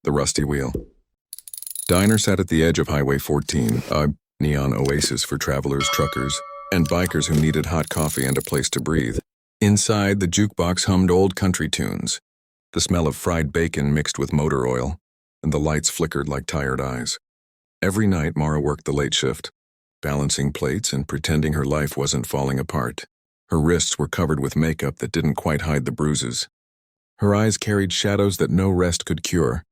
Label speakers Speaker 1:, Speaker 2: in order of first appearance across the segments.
Speaker 1: The Rusty Wheel. Diner sat at the edge of Highway 14, a neon oasis for travelers, truckers, and bikers who needed hot coffee and a place to breathe. Inside, the jukebox hummed old country tunes. The smell of fried bacon mixed with motor oil, and the lights flickered like tired eyes. Every night, Mara worked the late shift, balancing plates and pretending her life wasn't falling apart. Her wrists were covered with makeup that didn't quite hide the bruises. Her eyes carried shadows that no rest could cure.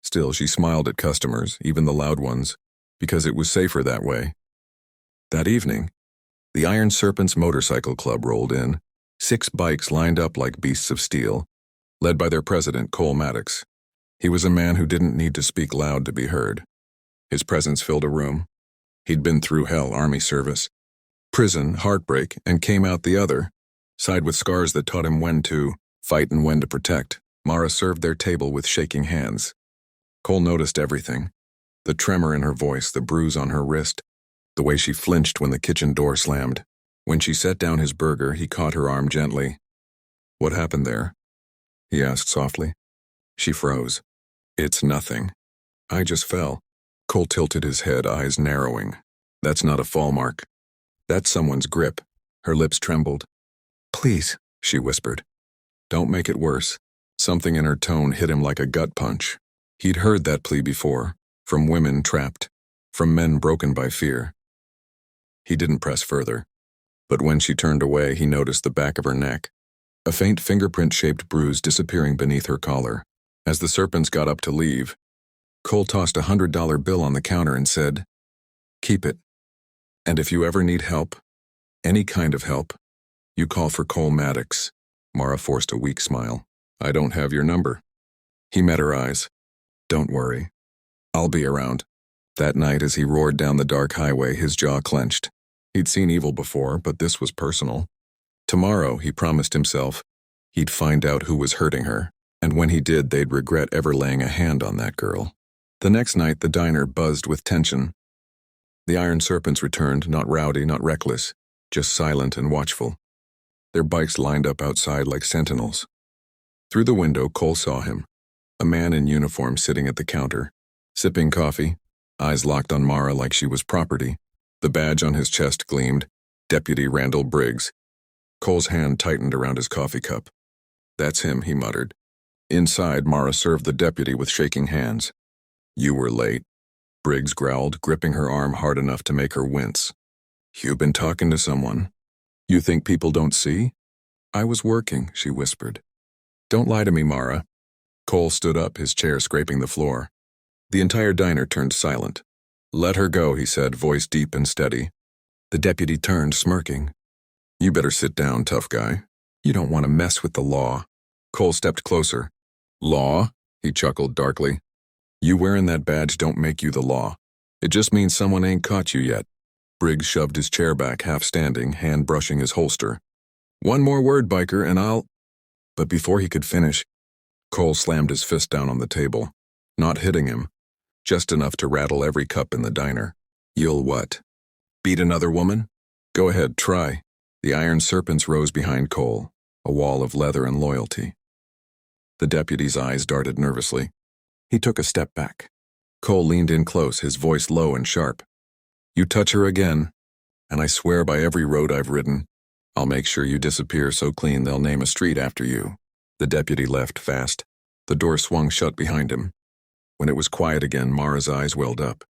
Speaker 1: Still, she smiled at customers, even the loud ones, because it was safer that way. That evening, the Iron Serpent's motorcycle club rolled in, 6 bikes lined up like beasts of steel, led by their president, Cole Maddox. He was a man who didn't need to speak loud to be heard. His presence filled a room. He'd been through hell, army service, prison, heartbreak, and came out the other side with scars that taught him when to fight and when to protect. Mara served their table with shaking hands. Cole noticed everything. The tremor in her voice, the bruise on her wrist, the way she flinched when the kitchen door slammed. When she set down his burger, he caught her arm gently. "What happened there?" he asked softly. She froze. "It's nothing. I just fell." Cole tilted his head, eyes narrowing. "That's not a fall mark. That's someone's grip." Her lips trembled. "Please," she whispered. "Don't make it worse." Something in her tone hit him like a gut punch. He'd heard that plea before, from women trapped, from men broken by fear. He didn't press further, but when she turned away, he noticed the back of her neck, a faint fingerprint-shaped bruise disappearing beneath her collar. As the Serpents got up to leave, Cole tossed a $100 bill on the counter and said, "Keep it. And if you ever need help, any kind of help, you call for Cole Maddox." Mara forced a weak smile. "I don't have your number." He met her eyes. "Don't worry. I'll be around." That night, as he roared down the dark highway, his jaw clenched. He'd seen evil before, but this was personal. Tomorrow, he promised himself, he'd find out who was hurting her, and when he did, they'd regret ever laying a hand on that girl. The next night, the diner buzzed with tension. The Iron Serpents returned, not rowdy, not reckless, just silent and watchful. Their bikes lined up outside like sentinels. Through the window, Cole saw him, a man in uniform sitting at the counter, sipping coffee, eyes locked on Mara like she was property. The badge on his chest gleamed, Deputy Randall Briggs. Cole's hand tightened around his coffee cup. "That's him," he muttered. Inside, Mara served the deputy with shaking hands. "You were late," Briggs growled, gripping her arm hard enough to make her wince. "You been talking to someone? You think people don't see?" "I was working," she whispered. "Don't lie to me, Mara." Cole stood up, his chair scraping the floor. The entire diner turned silent. "Let her go," he said, voice deep and steady. The deputy turned, smirking. "You better sit down, tough guy. You don't want to mess with the law." Cole stepped closer. "Law?" he chuckled darkly. "You wearing that badge don't make you the law. It just means someone ain't caught you yet." Briggs shoved his chair back, half standing, hand brushing his holster. "One more word, biker, and I'll—" But before he could finish, Cole slammed his fist down on the table, not hitting him, just enough to rattle every cup in the diner. "You'll what? Beat another woman? Go ahead, try." The Iron Serpents rose behind Cole, a wall of leather and loyalty. The deputy's eyes darted nervously. He took a step back. Cole leaned in close, his voice low and sharp. "You touch her again, and I swear by every road I've ridden, I'll make sure you disappear so clean they'll name a street after you." The deputy left fast. The door swung shut behind him. When it was quiet again, Mara's eyes welled up.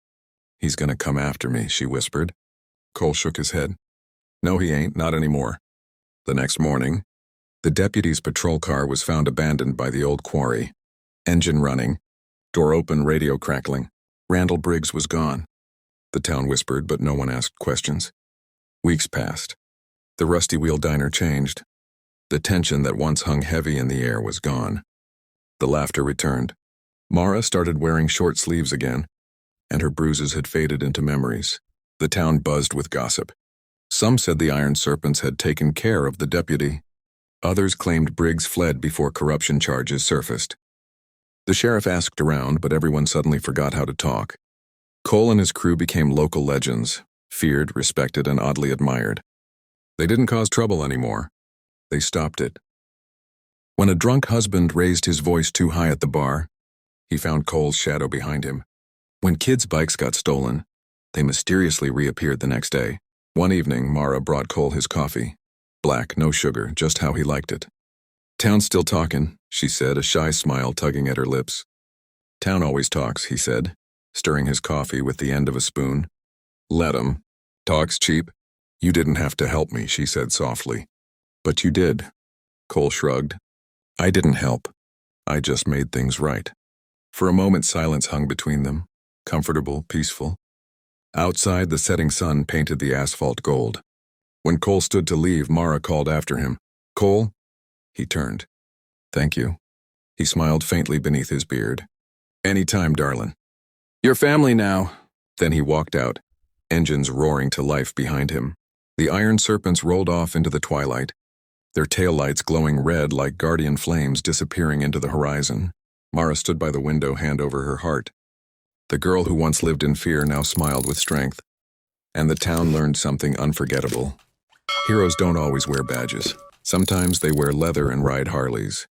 Speaker 1: "He's gonna come after me," she whispered. Cole shook his head. "No, he ain't, not anymore." The next morning, the deputy's patrol car was found abandoned by the old quarry. Engine running, door open, radio crackling. Randall Briggs was gone. The town whispered, but no one asked questions. Weeks passed. The Rusty Wheel diner changed. The tension that once hung heavy in the air was gone. The laughter returned. Mara started wearing short sleeves again, and her bruises had faded into memories. The town buzzed with gossip. Some said the Iron Serpents had taken care of the deputy. Others claimed Briggs fled before corruption charges surfaced. The sheriff asked around, but everyone suddenly forgot how to talk. Cole and his crew became local legends, feared, respected, and oddly admired. They didn't cause trouble anymore. They stopped it. When a drunk husband raised his voice too high at the bar, He found Cole's shadow behind him. When kids' bikes got stolen, they mysteriously reappeared the next day. One evening, Mara brought Cole his coffee. Black, no sugar, just how he liked it. "Town's still talking," she said, a shy smile tugging at her lips. "Town always talks," he said, stirring his coffee with the end of a spoon. "Let 'em. Talk's cheap." "You didn't have to help me," she said softly. "But you did." Cole shrugged. "I didn't help. I just made things right." For a moment, silence hung between them, comfortable, peaceful. Outside, the setting sun painted the asphalt gold. When Cole stood to leave, Mara called after him. "Cole?" He turned. "Thank you." He smiled faintly beneath his beard. "Any time, darlin'. Your family now." Then he walked out, engines roaring to life behind him. The iron serpents rolled off into the twilight, their taillights glowing red like guardian flames disappearing into the horizon. Mara stood by the window, hand over her heart. The girl who once lived in fear now smiled with strength. And the town learned something unforgettable. Heroes don't always wear badges. Sometimes they wear leather and ride Harleys.